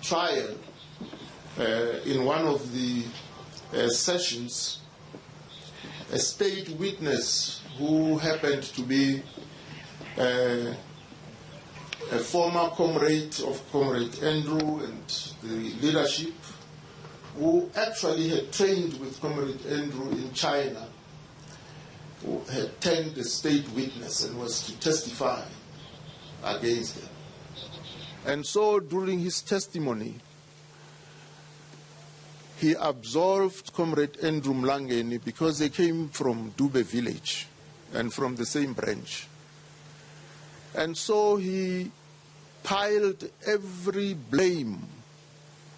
trial, in one of the sessions, a state witness who happened to be a former comrade of Comrade Andrew and the leadership, who actually had trained with Comrade Andrew in China, who had turned a state witness and was to testify against them. And so during his testimony, he absolved Comrade Andrew Mlangeni because they came from Dube village and from the same branch. And so he piled every blame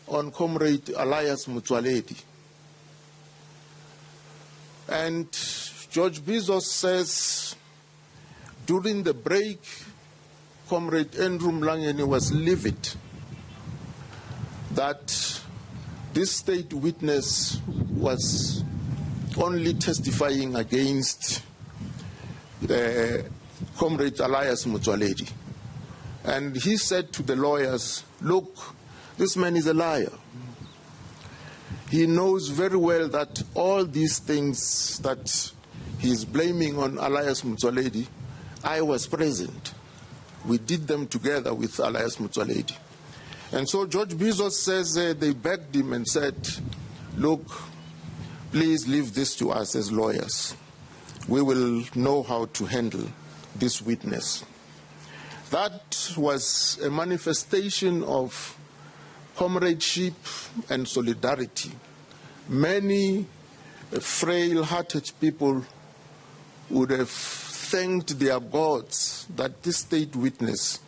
on Comrade Elias Motsoaledi. And George Bezos says during the break, Comrade Andrew Mlangeni was livid that this state witness was only testifying against Comrade Elias Motsoaledi. And he said to the lawyers, look, this man is a liar. He knows very well that all these things that he's blaming on Elias Motsoaledi, I was present. We did them together with Elias Motsoaledi. And so George Bezos says they begged him and said, look, please leave this to us as lawyers. We will know how to handle this witness. That was a manifestation of comradeship and solidarity. Many frail-hearted people would have thanked their gods that this state witness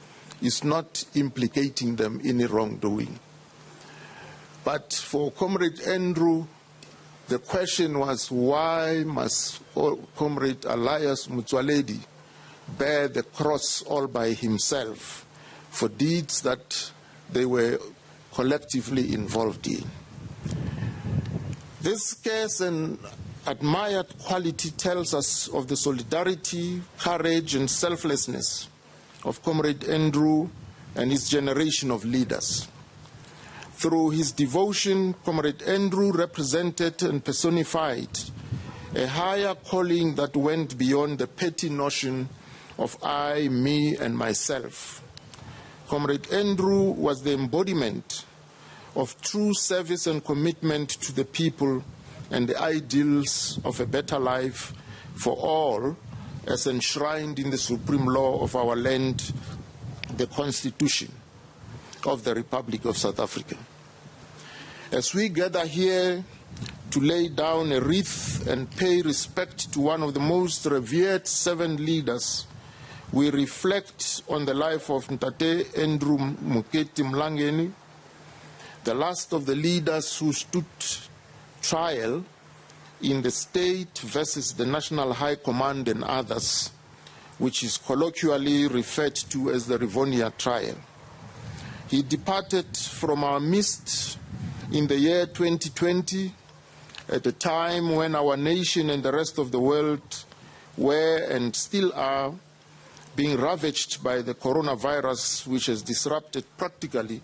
is not implicating them in any wrongdoing. But for Comrade Andrew, the question was, why must Comrade Elias Motsoaledi bear the cross all by himself for deeds that they were collectively involved in? This scarce and admired quality tells us of the solidarity, courage, and selflessness of Comrade Andrew and his generation of leaders. Through his devotion, Comrade Andrew represented and personified a higher calling that went beyond the petty notion of I, me, and myself. Comrade Andrew was the embodiment of true service and commitment to the people and the ideals of a better life for all, as enshrined in the supreme law of our land, the Constitution of the Republic of South Africa. As we gather here to lay down a wreath and pay respect to one of the most revered servant leaders, we reflect on the life of Ntate Andrew Mlangeni, the last of the leaders who stood trial in the state versus the National High Command and others, which is colloquially referred to as the Rivonia trial. He departed from our midst in the year 2020, at a time when our nation and the rest of the world were and still are being ravaged by the coronavirus, which has disrupted practically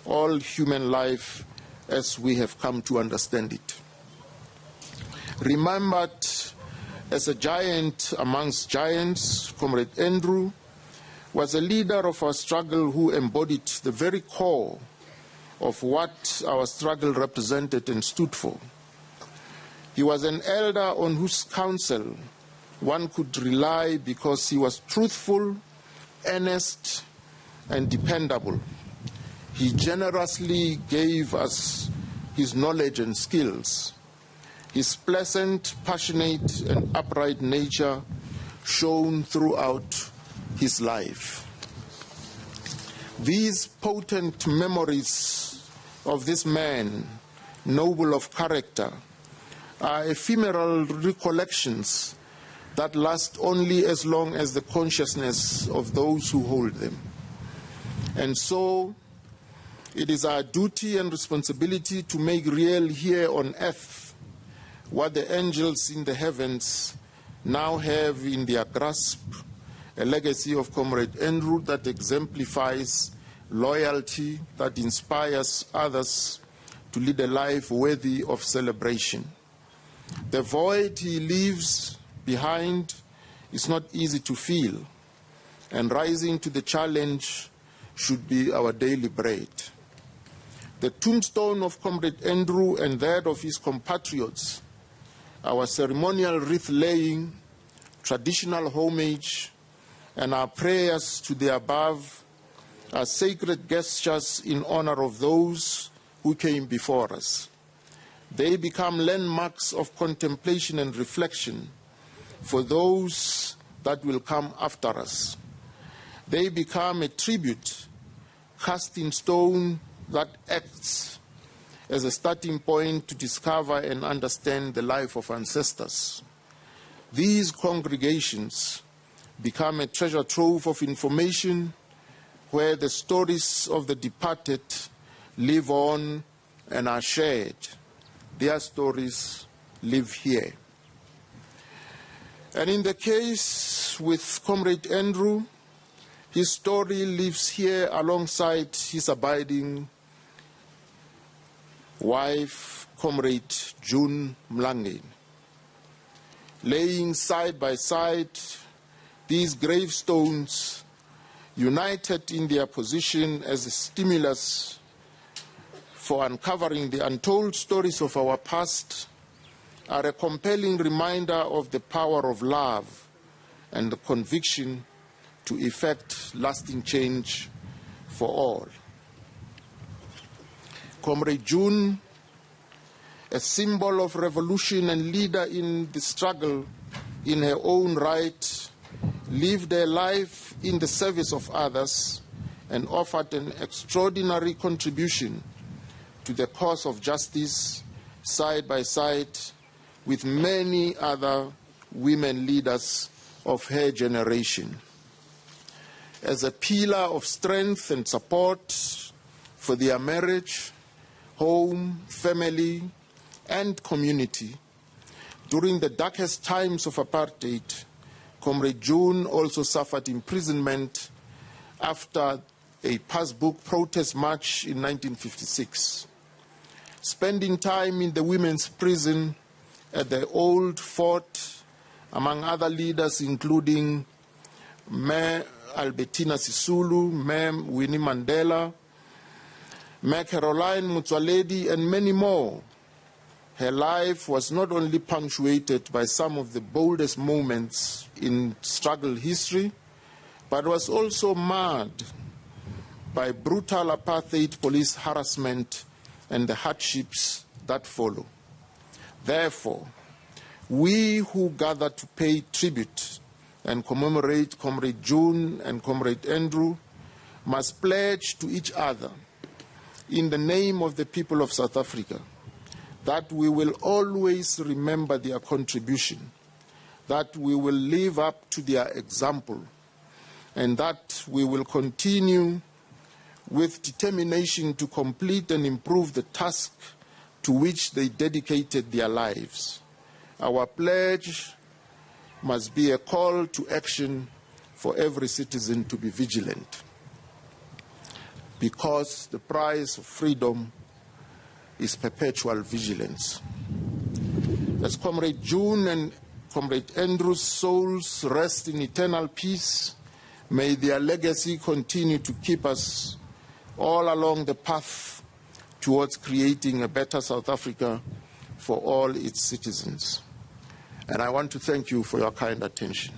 all human life as we have come to understand it. Remembered as a giant amongst giants, Comrade Andrew was a leader of our struggle who embodied the very core of what our struggle represented and stood for. He was an elder on whose counsel one could rely because he was truthful, earnest, and dependable. He generously gave us his knowledge and skills. His pleasant, passionate, and upright nature shone throughout his life. These potent memories of this man, noble of character, are ephemeral recollections that last only as long as the consciousness of those who hold them. And so, it is our duty and responsibility to make real here on earth what the angels in the heavens now have in their grasp, a legacy of Comrade Andrew that exemplifies loyalty that inspires others to lead a life worthy of celebration. The void he leaves behind is not easy to fill, and rising to the challenge should be our daily bread. The tombstone of Comrade Andrew and that of his compatriots, our ceremonial wreath-laying, traditional homage, and our prayers to the above are sacred gestures in honor of those who came before us. They become landmarks of contemplation and reflection for those that will come after us. They become a tribute cast in stone that acts as a starting point to discover and understand the life of ancestors. These congregations become a treasure trove of information where the stories of the departed live on and are shared. Their stories live here. And in the case with Comrade Andrew, his story lives here alongside his abiding wife, Comrade June Mlangeni. Laying side by side, these gravestones, united in their position as a stimulus for uncovering the untold stories of our past, are a compelling reminder of the power of love and the conviction to effect lasting change for all. Comrade June, a symbol of revolution and leader in the struggle in her own right, lived her life in the service of others and offered an extraordinary contribution to the cause of justice side by side with many other women leaders of her generation. As a pillar of strength and support for their marriage, home, family, and community, during the darkest times of apartheid, Comrade June also suffered imprisonment after a passbook protest march in 1956. Spending time in the women's prison at the Old Fort, among other leaders including Mayor Albertina Sisulu, Mayor Winnie Mandela, Mayor Caroline Motsoaledi, and many more, her life was not only punctuated by some of the boldest moments in struggle history, but was also marred by brutal apartheid police harassment and the hardships that follow. Therefore, we who gather to pay tribute and commemorate Comrade June and Comrade Andrew must pledge to each other in the name of the people of South Africa that we will always remember their contribution, that we will live up to their example, and that we will continue with determination to complete and improve the task to which they dedicated their lives. Our pledge must be a call to action for every citizen to be vigilant, because the price of freedom is perpetual vigilance. As Comrade June and Comrade Andrew's souls rest in eternal peace, may their legacy continue to keep us all along the path towards creating a better South Africa for all its citizens. And I want to thank you for your kind attention.